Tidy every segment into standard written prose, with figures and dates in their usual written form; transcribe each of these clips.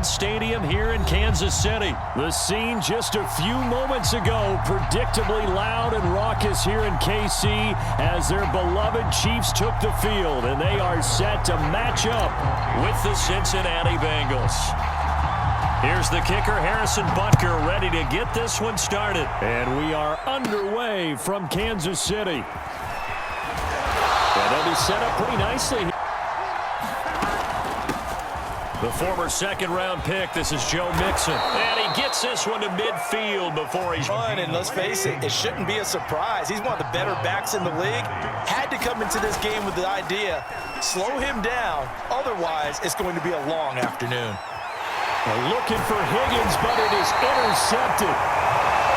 Stadium here in Kansas City. The scene just a few moments ago, predictably loud and raucous here in KC as their beloved Chiefs took the field, and they are set to match up with the Cincinnati Bengals. Here's the kicker, Harrison Butker, ready to get this one started. And we are underway from Kansas City. And they'll be set up pretty nicely. The former second-round pick, this is Joe Mixon. And he gets this one to midfield before he's run. And let's face it, it shouldn't be a surprise. He's one of the better backs in the league. Had to come into this game with the idea, slow him down. Otherwise, it's going to be a long afternoon. Looking for Higgins, but it is intercepted.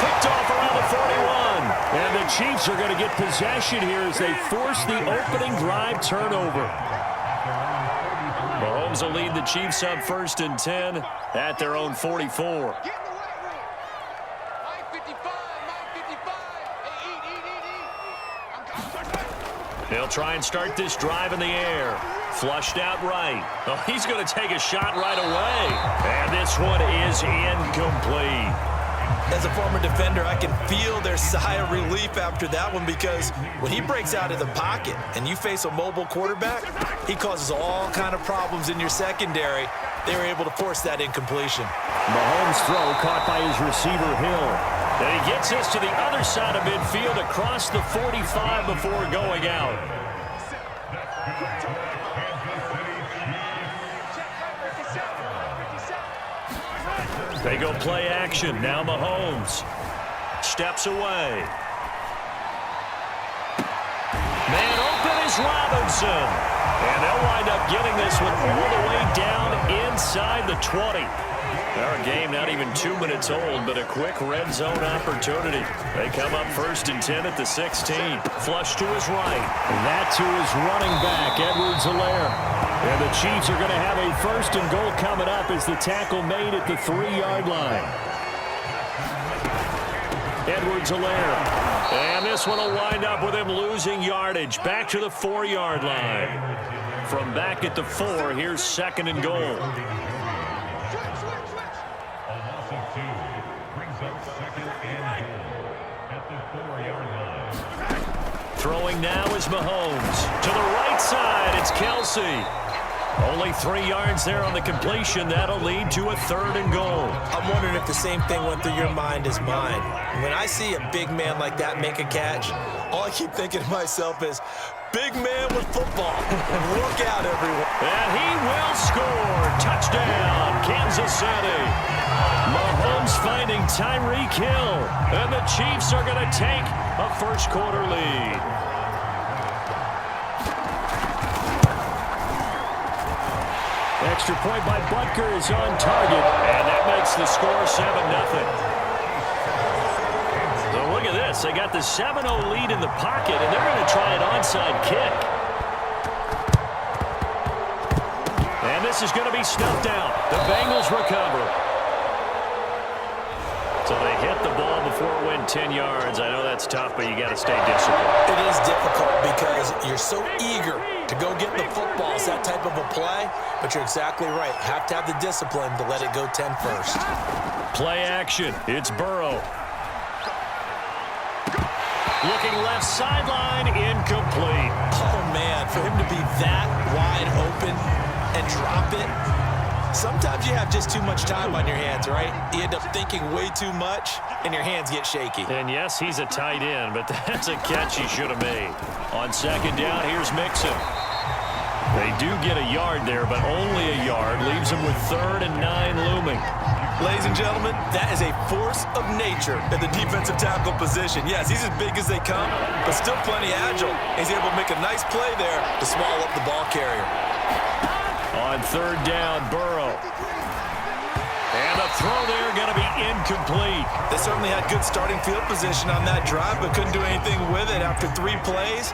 Picked off around the 41. And the Chiefs are going to get possession here as they force the opening drive turnover. Mahomes will lead the Chiefs up 1st and 10 at their own 44. He'll try and start this drive in the air. Flushed out right. Oh, he's going to take a shot right away. And this one is incomplete. As a former defender, I can feel their sigh of relief after that one, because when he breaks out of the pocket and you face a mobile quarterback, he causes all kind of problems in your secondary. They were able to force that incompletion. Mahomes' throw caught by his receiver, Hill. And he gets this to the other side of midfield across the 45 before going out. They go play action. Now Mahomes steps away. Man open is Robinson. And they'll wind up getting this one all the way down inside the 20. Our game not even 2 minutes old, but a quick red zone opportunity. They come up 1st and 10 at the 16. Flush to his right. And that to his running back, Edwards-Helaire. And the Chiefs are going to have a 1st and goal coming up as the tackle made at the 3-yard line. Edwards-Helaire. And this one will wind up with him losing yardage. Back to the 4-yard line. From back at the 4, here's 2nd and goal. Throwing now is Mahomes. To the right side, it's Kelsey. Only 3 yards there on the completion. That'll lead to a 3rd and goal. I'm wondering if the same thing went through your mind as mine. When I see a big man like that make a catch, all I keep thinking to myself is, big man with football. Look out, everyone. And he will score. Touchdown, Kansas City. Mahomes finding Tyreek Hill. And the Chiefs are going to take a first-quarter lead. Extra point by Butker is on target. And that makes the score 7-0. So look at this. They got the 7-0 lead in the pocket, and they're going to try an onside kick. And this is going to be snuffed out. The Bengals recover. So they hit the ball before it went 10 yards. I know that's tough, but you got to stay disciplined. It is difficult because you're so eager to go get the football. It's that type of a play, but you're exactly right. Have to have the discipline to let it go 10 first. Play action. It's Burrow. Looking left sideline, incomplete. Oh, man, for him to be that wide open and drop it. Sometimes you have just too much time on your hands, right? You end up thinking way too much, and your hands get shaky. And yes, he's a tight end, but that's a catch he should have made. On 2nd down, here's Mixon. They do get a yard there, but only a yard. Leaves him with 3rd and 9 looming. Ladies and gentlemen, that is a force of nature in the defensive tackle position. Yes, he's as big as they come, but still plenty agile. He's able to make a nice play there to swallow up the ball carrier. On 3rd down, Burrow. And the throw there going to be incomplete. They certainly had good starting field position on that drive, but couldn't do anything with it after 3 plays.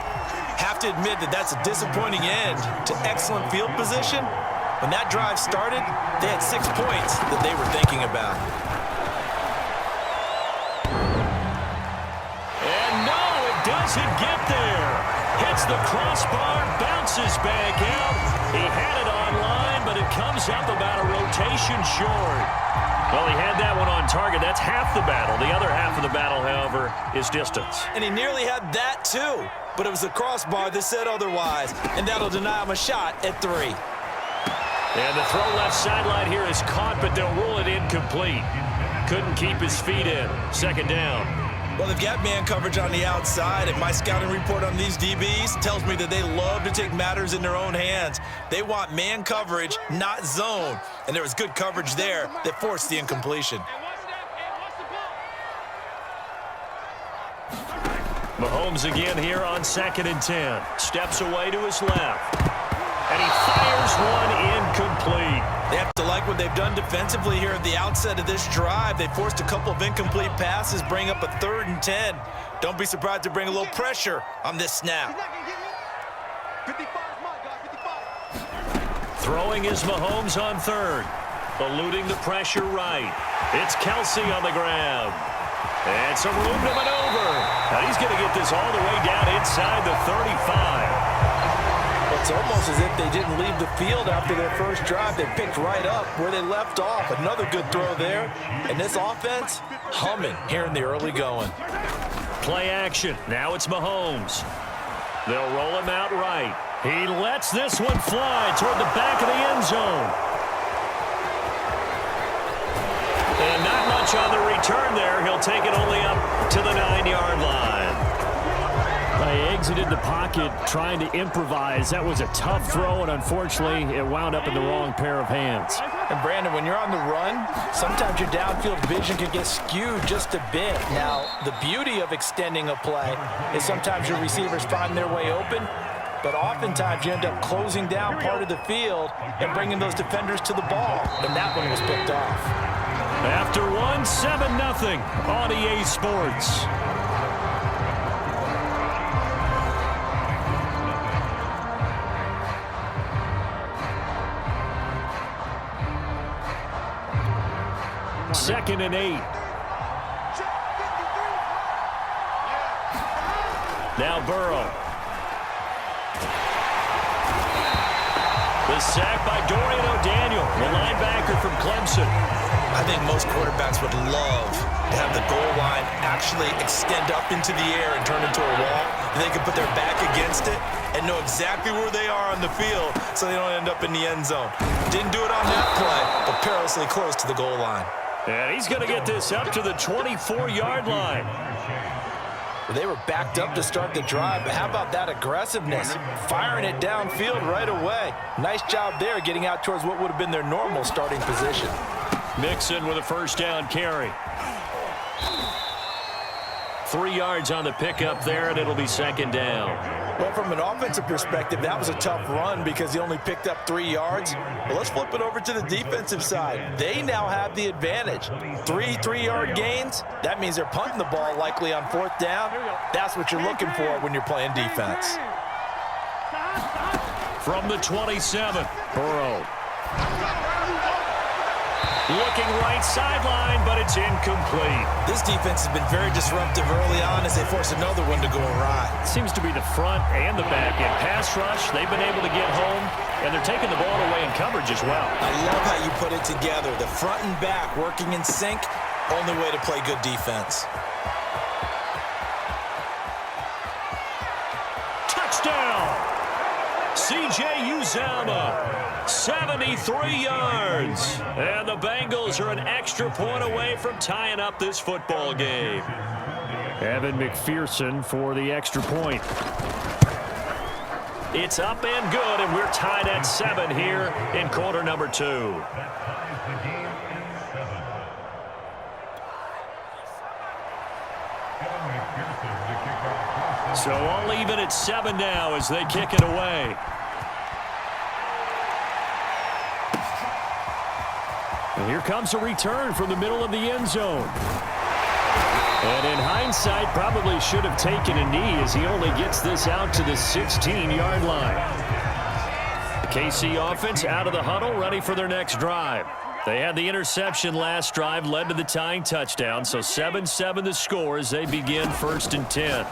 Have to admit that that's a disappointing end to excellent field position. When that drive started, they had 6 points that they were thinking about. And no, it doesn't get there. Hits the crossbar, bounces back out. He had it online, but it comes up about a rotation short. Well, he had that one on target. That's half the battle. The other half of the battle, however, is distance. And he nearly had that, too. But it was the crossbar that said otherwise. And that'll deny him a shot at 3. And the throw left sideline here is caught, but they'll rule it incomplete. Couldn't keep his feet in. Second down. Well, they've got man coverage on the outside, and my scouting report on these DBs tells me that they love to take matters in their own hands. They want man coverage, not zone. And there was good coverage there that forced the incompletion. Mahomes again here on 2nd and 10. Steps away to his left. And he fires one incomplete. They have to like what they've done defensively here at the outset of this drive. They forced a couple of incomplete passes, bring up a 3rd and 10. Don't be surprised to bring a little pressure on this snap. Throwing is Mahomes on 3rd. Eluding the pressure right. It's Kelsey on the grab. And some room to maneuver. Now he's going to get this all the way down inside the 35. It's almost as if they didn't leave the field after their first drive. They picked right up where they left off. Another good throw there. And this offense, humming here in the early going. Play action. Now it's Mahomes. They'll roll him out right. He lets this one fly toward the back of the end zone. And not much on the return there. He'll take it only up to the 9-yard line. They exited the pocket trying to improvise. That was a tough throw, and unfortunately, it wound up in the wrong pair of hands. And Brandon, when you're on the run, sometimes your downfield vision can get skewed just a bit. Now, the beauty of extending a play is sometimes your receivers find their way open, but oftentimes you end up closing down part of the field and bringing those defenders to the ball. And that one was picked off. After 7-0 on EA Sports. Second and 8. Now Burrow. The sack by Dorian O'Daniel, the linebacker from Clemson. I think most quarterbacks would love to have the goal line actually extend up into the air and turn into a wall. They can put their back against it and know exactly where they are on the field so they don't end up in the end zone. Didn't do it on that play, but perilously close to the goal line. And he's going to get this up to the 24-yard line. They were backed up to start the drive, but how about that aggressiveness? Firing it downfield right away. Nice job there getting out towards what would have been their normal starting position. Mixon with a first down carry. 3 yards on the pickup there, and it'll be second down. Well, from an offensive perspective, that was a tough run because he only picked up 3 yards. But let's flip it over to the defensive side. They now have the advantage. 3 3-yard gains. That means they're punting the ball likely on 4th down. That's what you're looking for when you're playing defense. From the 27, Burrow. Looking right sideline, but it's incomplete. This defense has been very disruptive early on as they force another one to go awry. Seems to be the front and the back end. Pass rush, they've been able to get home, and they're taking the ball away in coverage as well. I love how you put it together. The front and back working in sync, only way to play good defense. Touchdown! C.J. Uzomah. 73 yards. And the Bengals are an extra point away from tying up this football game. Evan McPherson for the extra point. It's up and good, and we're tied at 7 here in quarter number 2. So all even at 7 now as they kick it away. And here comes a return from the middle of the end zone. And in hindsight, probably should have taken a knee as he only gets this out to the 16-yard line. The KC offense out of the huddle, ready for their next drive. They had the interception last drive, led to the tying touchdown, so 7-7 the score as they begin 1st and 10.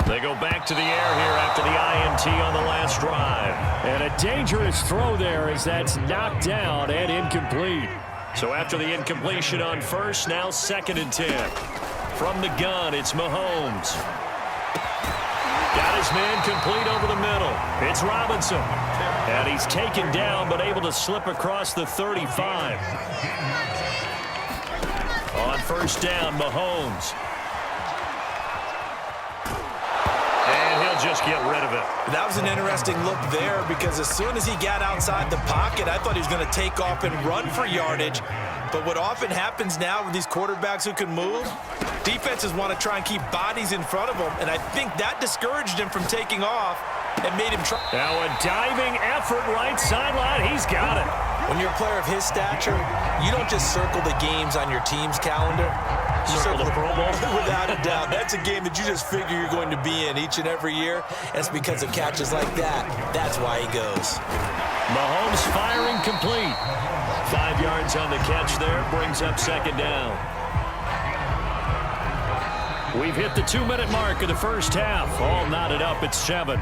They go back to the air here after the INT on the last drive. And a dangerous throw there as that's knocked down and incomplete. So after the incompletion on first, now 2nd and 10. From the gun, it's Mahomes. Got his man complete over the middle. It's Robinson. And he's taken down but able to slip across the 35. On first down, Mahomes. And he'll just get rid of it. That was an interesting look there because as soon as he got outside the pocket, I thought he was going to take off and run for yardage. But what often happens now with these quarterbacks who can move, defenses want to try and keep bodies in front of them, and I think that discouraged him from taking off and made him try. Now a diving effort right sideline. He's got it. When you're a player of his stature, you don't just circle the games on your team's calendar. You Circle the Pro Bowl? Without a doubt. That's a game that you just figure you're going to be in each and every year. That's because of catches like that. That's why he goes. Mahomes firing complete. 5 yards on the catch there. Brings up 2nd down. We've hit the 2-minute mark of the first half. All knotted up at 7.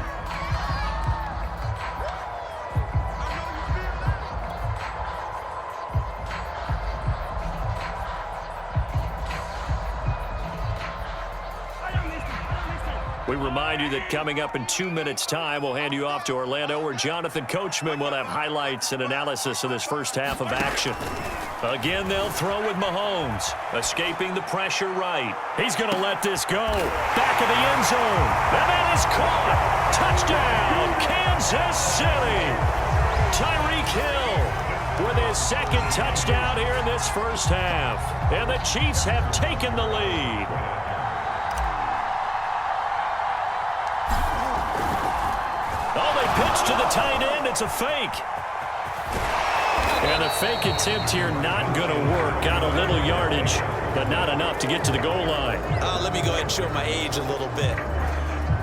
We remind you that coming up in 2 minutes' time, we'll hand you off to Orlando, where Jonathan Coachman will have highlights and analysis of this first half of action. Again, they'll throw with Mahomes, escaping the pressure right. He's going to let this go. Back of the end zone. And that is caught. Touchdown, Kansas City. Tyreek Hill with his 2nd touchdown here in this first half. And the Chiefs have taken the lead. Pitch to the tight end. It's a fake. And a fake attempt here not going to work. Got a little yardage, but not enough to get to the goal line. Let me go ahead and show my age a little bit.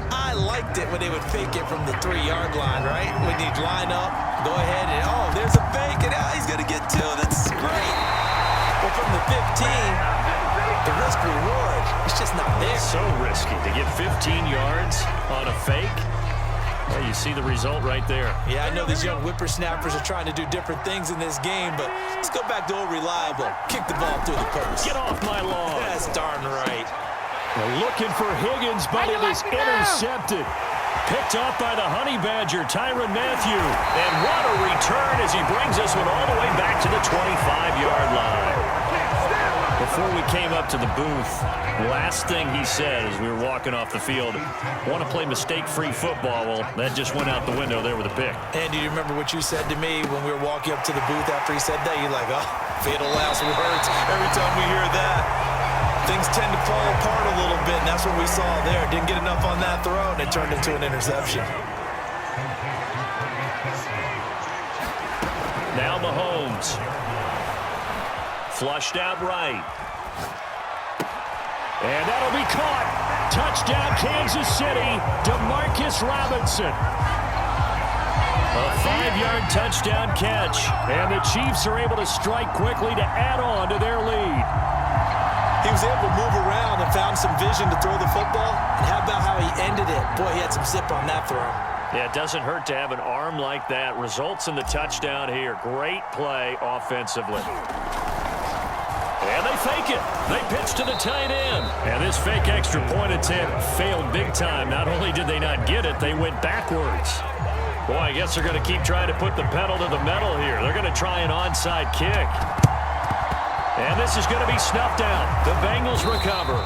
I liked it when they would fake it from the 3-yard line, right? When you'd line up, go ahead, and there's a fake, and he's going to get 2. That's great. But from the 15, the risk-reward, it's just not there. So risky to get 15 yards on a fake. Well, you see the result right there. Yeah, I know these young whippersnappers are trying to do different things in this game, but let's go back to old reliable. Kick the ball through the post. Get off my lawn. That's darn right. They're looking for Higgins, but it is intercepted. Picked off by the Honey Badger, Tyrann Mathieu. And what a return as he brings this one all the way back to the 25-yard line. Before we came up to the booth, last thing he said as we were walking off the field, want to play mistake-free football. Well, that just went out the window there with a pick. And do you remember what you said to me when we were walking up to the booth after he said that? You're like, fatal last words. Every time we hear that, things tend to fall apart a little bit, and that's what we saw there. Didn't get enough on that throw, and it turned into an interception. Now Mahomes. Flushed out right. And that'll be caught. Touchdown, Kansas City. DeMarcus Robinson. A 5-yard touchdown catch. And the Chiefs are able to strike quickly to add on to their lead. He was able to move around and found some vision to throw the football. And how about how he ended it? Boy, he had some zip on that throw. Yeah, it doesn't hurt to have an arm like that. Results in the touchdown here. Great play offensively. And they fake it. They pitch to the tight end. And this fake extra point attempt failed big time. Not only did they not get it, they went backwards. Boy, I guess they're going to keep trying to put the pedal to the metal here. They're going to try an onside kick. And this is going to be snuffed out. The Bengals recover.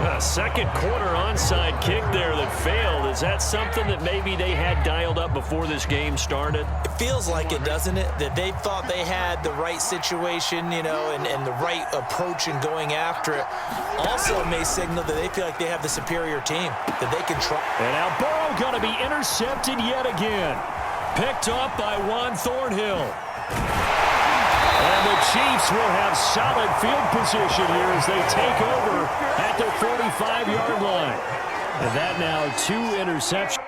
A second quarter onside kick there that failed. Is that something that maybe they had dialed up before this game started? It feels like it, doesn't it? That they thought they had the right situation, and the right approach in going after it. Also may signal that they feel like they have the superior team, that they can try. And now Burrow going to be intercepted yet again. Picked up by Juan Thornhill. And the Chiefs will have solid field position here as they take over at their 45-yard line. And that now 2 interceptions.